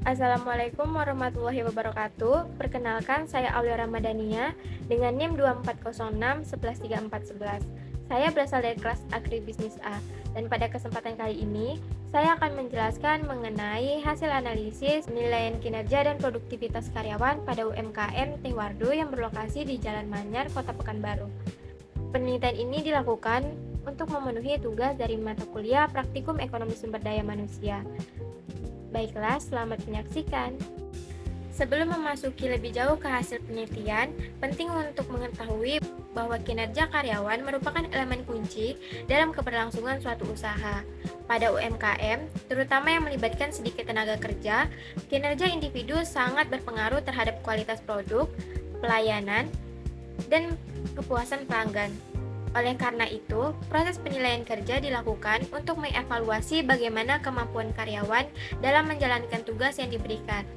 Assalamualaikum warahmatullahi wabarakatuh. Perkenalkan, saya Aulia Ramadhania dengan NIM 2406 Saya berasal dari kelas Agribisnis A, dan pada kesempatan kali ini saya akan menjelaskan mengenai hasil analisis penilaian kinerja dan produktivitas karyawan pada UMKM Tehwardo yang berlokasi di Jalan Manyar, Kota Pekanbaru. Penelitian ini dilakukan untuk memenuhi tugas dari mata kuliah Praktikum Ekonomi Sumber Daya Manusia. Baiklah, selamat menyaksikan. Sebelum memasuki lebih jauh ke hasil penelitian, penting untuk mengetahui bahwa kinerja karyawan merupakan elemen kunci dalam keberlangsungan suatu usaha. Pada UMKM, terutama yang melibatkan sedikit tenaga kerja, kinerja individu sangat berpengaruh terhadap kualitas produk, pelayanan, dan kepuasan pelanggan. Oleh karena itu, proses penilaian kerja dilakukan untuk mengevaluasi bagaimana kemampuan karyawan dalam menjalankan tugas yang diberikan.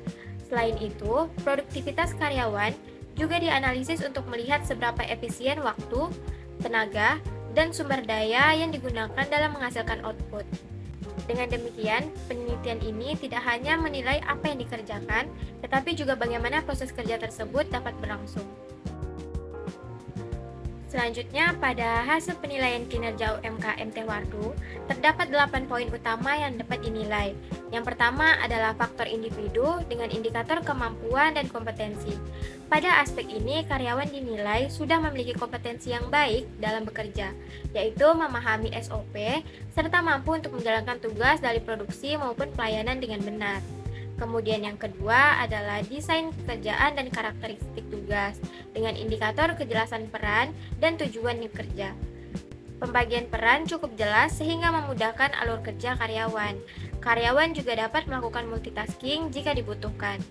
Selain itu, produktivitas karyawan juga dianalisis untuk melihat seberapa efisien waktu, tenaga, dan sumber daya yang digunakan dalam menghasilkan output. Dengan demikian, penelitian ini tidak hanya menilai apa yang dikerjakan, tetapi juga bagaimana proses kerja tersebut dapat berlangsung. Selanjutnya, pada hasil penilaian kinerja UMKM Tehwardo, terdapat 8 poin utama yang dapat dinilai. Yang pertama adalah faktor individu dengan indikator kemampuan dan kompetensi. Pada aspek ini, karyawan dinilai sudah memiliki kompetensi yang baik dalam bekerja, yaitu memahami SOP, serta mampu untuk menjalankan tugas dari produksi maupun pelayanan dengan benar. Kemudian yang kedua adalah desain pekerjaan dan karakteristik tugas dengan indikator kejelasan peran dan tujuan kerja. Pembagian peran cukup jelas sehingga memudahkan alur kerja karyawan. Karyawan juga dapat melakukan multitasking jika dibutuhkan.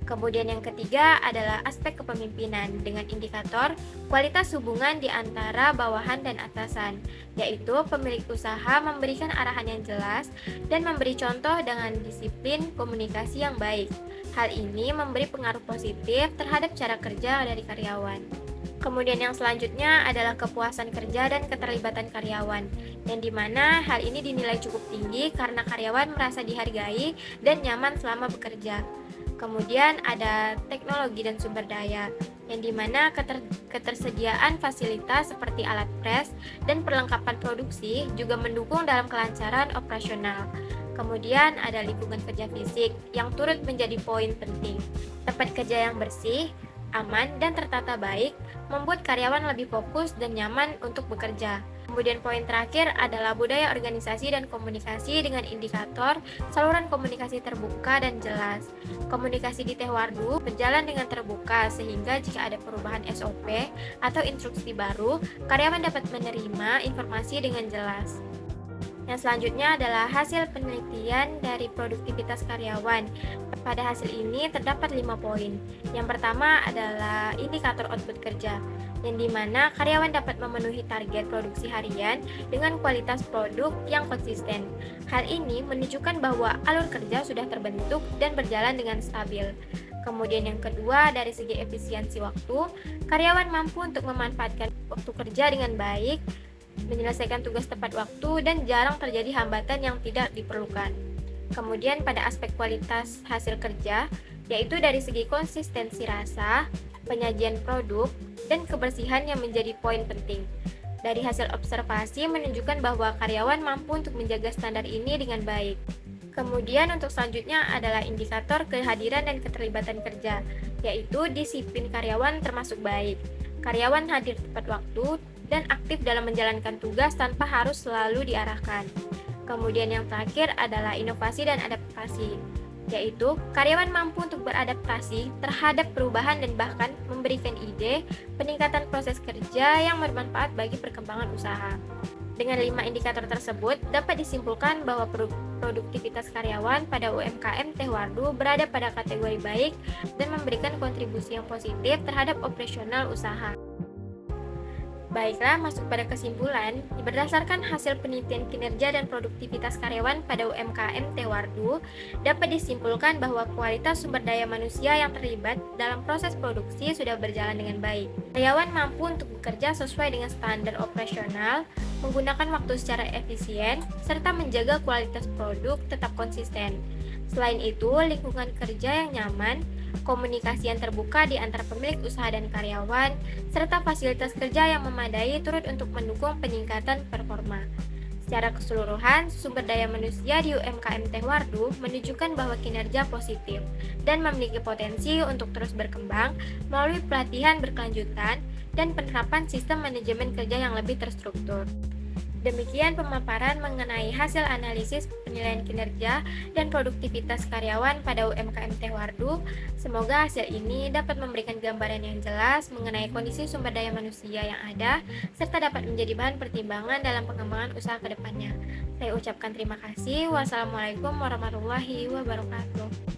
Kemudian yang ketiga adalah aspek kepemimpinan dengan indikator kualitas hubungan di antara bawahan dan atasan, yaitu pemilik usaha memberikan arahan yang jelas dan memberi contoh dengan disiplin komunikasi yang baik. Hal ini memberi pengaruh positif terhadap cara kerja dari karyawan. Kemudian yang selanjutnya adalah kepuasan kerja dan keterlibatan karyawan, yang dimana hal ini dinilai cukup tinggi karena karyawan merasa dihargai dan nyaman selama bekerja. Kemudian ada teknologi dan sumber daya, yang dimana ketersediaan fasilitas seperti alat pres dan perlengkapan produksi juga mendukung dalam kelancaran operasional. Kemudian ada lingkungan kerja fisik yang turut menjadi poin penting. Tempat kerja yang bersih, aman, dan tertata baik membuat karyawan lebih fokus dan nyaman untuk bekerja. Kemudian poin terakhir adalah budaya organisasi dan komunikasi dengan indikator saluran komunikasi terbuka dan jelas. Komunikasi di Tehwardo berjalan dengan terbuka sehingga jika ada perubahan SOP atau instruksi baru, karyawan dapat menerima informasi dengan jelas. Yang selanjutnya adalah hasil penelitian dari produktivitas karyawan. Pada hasil ini terdapat 5 poin. Yang pertama adalah indikator output kerja, yang dimana karyawan dapat memenuhi target produksi harian dengan kualitas produk yang konsisten. Hal ini menunjukkan bahwa alur kerja sudah terbentuk dan berjalan dengan stabil. Kemudian yang kedua, dari segi efisiensi waktu, karyawan mampu untuk memanfaatkan waktu kerja dengan baik, menyelesaikan tugas tepat waktu, dan jarang terjadi hambatan yang tidak diperlukan. Kemudian pada aspek kualitas hasil kerja, yaitu dari segi konsistensi rasa, penyajian produk, dan kebersihan yang menjadi poin penting. Dari hasil observasi menunjukkan bahwa karyawan mampu untuk menjaga standar ini dengan baik. Kemudian untuk selanjutnya adalah indikator kehadiran dan keterlibatan kerja, yaitu disiplin karyawan termasuk baik. Karyawan hadir tepat waktu dan aktif dalam menjalankan tugas tanpa harus selalu diarahkan. Kemudian yang terakhir adalah inovasi dan adaptasi, yaitu karyawan mampu untuk beradaptasi terhadap perubahan dan bahkan memberikan ide peningkatan proses kerja yang bermanfaat bagi perkembangan usaha. Dengan 5 indikator tersebut, dapat disimpulkan bahwa produktivitas karyawan pada UMKM Tehwardo berada pada kategori baik dan memberikan kontribusi yang positif terhadap operasional usaha. Baiklah, masuk pada kesimpulan, berdasarkan hasil penelitian kinerja dan produktivitas karyawan pada UMKM Tehwardo, dapat disimpulkan bahwa kualitas sumber daya manusia yang terlibat dalam proses produksi sudah berjalan dengan baik. Karyawan mampu untuk bekerja sesuai dengan standar operasional, menggunakan waktu secara efisien, serta menjaga kualitas produk tetap konsisten. Selain itu, lingkungan kerja yang nyaman, komunikasi yang terbuka di antara pemilik usaha dan karyawan, serta fasilitas kerja yang memadai turut untuk mendukung peningkatan performa. Secara keseluruhan, sumber daya manusia di UMKM Teh Wardu menunjukkan bahwa kinerja positif dan memiliki potensi untuk terus berkembang melalui pelatihan berkelanjutan dan penerapan sistem manajemen kerja yang lebih terstruktur. Demikian pemaparan mengenai hasil analisis penilaian kinerja dan produktivitas karyawan pada UMKM Teh Wardu. Semoga hasil ini dapat memberikan gambaran yang jelas mengenai kondisi sumber daya manusia yang ada, serta dapat menjadi bahan pertimbangan dalam pengembangan usaha ke depannya. Saya ucapkan terima kasih. Wassalamualaikum warahmatullahi wabarakatuh.